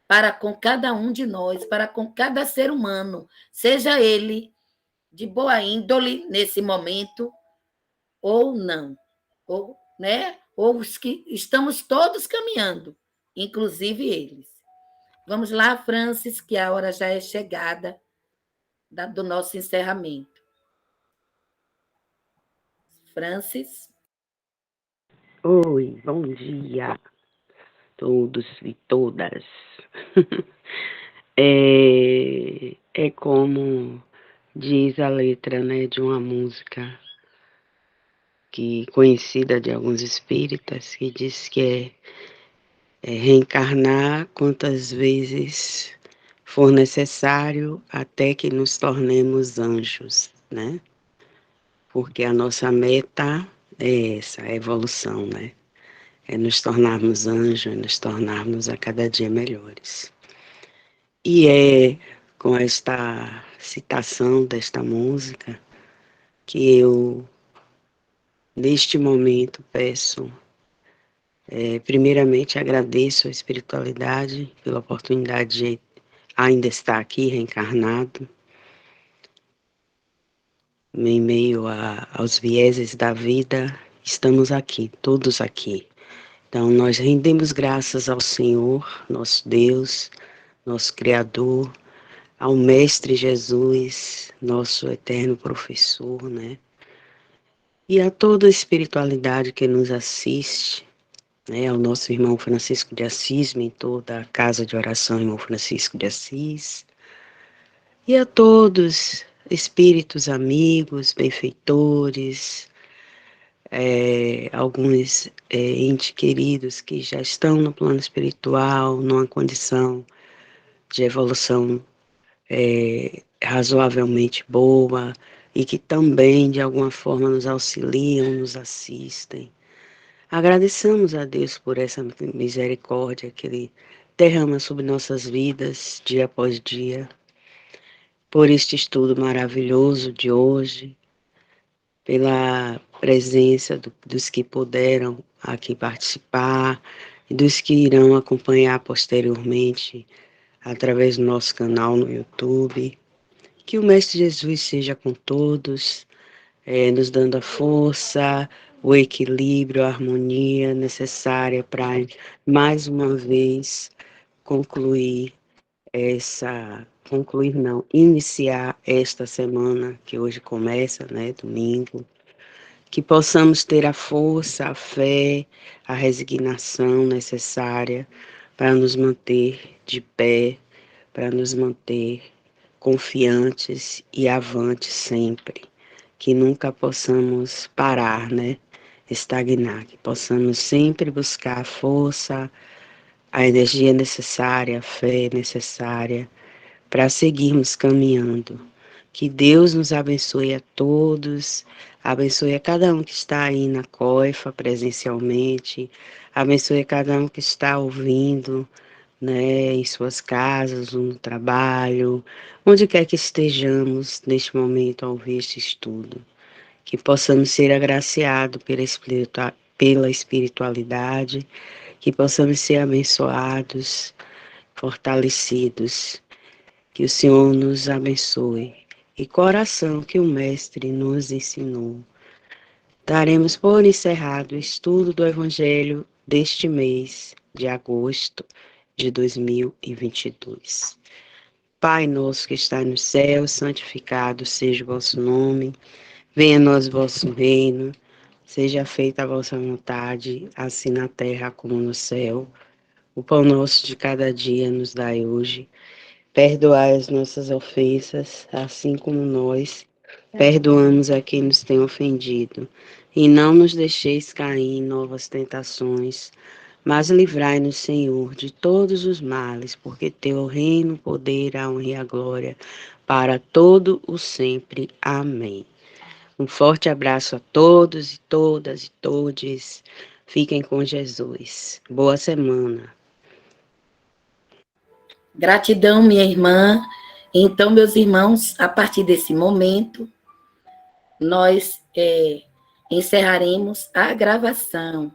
para com cada um de nós, para com cada ser humano, seja ele de boa índole nesse momento ou não, ou, né, ou os que estamos todos caminhando, inclusive eles. Vamos lá, Francis, que a hora já é chegada do nosso encerramento. Francis? Oi, bom dia, todos e todas. É como diz a letra, né, de uma música conhecida de alguns espíritas, que diz que é reencarnar quantas vezes for necessário até que nos tornemos anjos, né? Porque a nossa meta é essa, a evolução, né? É nos tornarmos anjos, nos tornarmos a cada dia melhores. E é com esta citação desta música que eu, neste momento, peço, primeiramente agradeço a espiritualidade pela oportunidade de ainda estar aqui reencarnado, em meio aos vieses da vida, estamos aqui, todos aqui. Então, nós rendemos graças ao Senhor, nosso Deus, nosso Criador, ao Mestre Jesus, nosso eterno professor, né? E a toda a espiritualidade que nos assiste, né, ao nosso irmão Francisco de Assis, mentor da Casa de Oração Irmão Francisco de Assis, e a todos, espíritos amigos, benfeitores, alguns entes queridos que já estão no plano espiritual, numa condição de evolução razoavelmente boa e que também, de alguma forma, nos auxiliam, nos assistem. Agradeçamos a Deus por essa misericórdia que Ele derrama sobre nossas vidas, dia após dia, por este estudo maravilhoso de hoje, pela presença dos que puderam aqui participar e dos que irão acompanhar posteriormente através do nosso canal no YouTube. Que o Mestre Jesus seja com todos, nos dando a força, o equilíbrio, a harmonia necessária para, mais uma vez, iniciar esta semana que hoje começa, né, domingo, que possamos ter a força, a fé, a resignação necessária para nos manter de pé, para nos manter confiantes e avantes sempre, que nunca possamos parar, né, estagnar, que possamos sempre buscar a força, a energia necessária, a fé necessária para seguirmos caminhando. Que Deus nos abençoe a todos, abençoe a cada um que está aí na coifa presencialmente, abençoe a cada um que está ouvindo, né, em suas casas, no trabalho, onde quer que estejamos neste momento a ouvir este estudo. Que possamos ser agraciados pela espiritualidade, que possamos ser abençoados, fortalecidos. Que o Senhor nos abençoe. E coração que o Mestre nos ensinou. Daremos por encerrado o estudo do Evangelho deste mês de agosto de 2022. Pai nosso que está no céu, santificado seja o vosso nome. Venha a nós o vosso reino. Seja feita a vossa vontade, assim na terra como no céu. O pão nosso de cada dia nos dai hoje. Perdoai as nossas ofensas, assim como nós perdoamos a quem nos tem ofendido. E não nos deixeis cair em novas tentações, mas livrai-nos, Senhor, de todos os males, porque teu reino, o poder, a honra e a glória, para todo o sempre. Amém. Um forte abraço a todos e todas e todes. Fiquem com Jesus. Boa semana. Gratidão, minha irmã. Então, meus irmãos, a partir desse momento, nós encerraremos a gravação.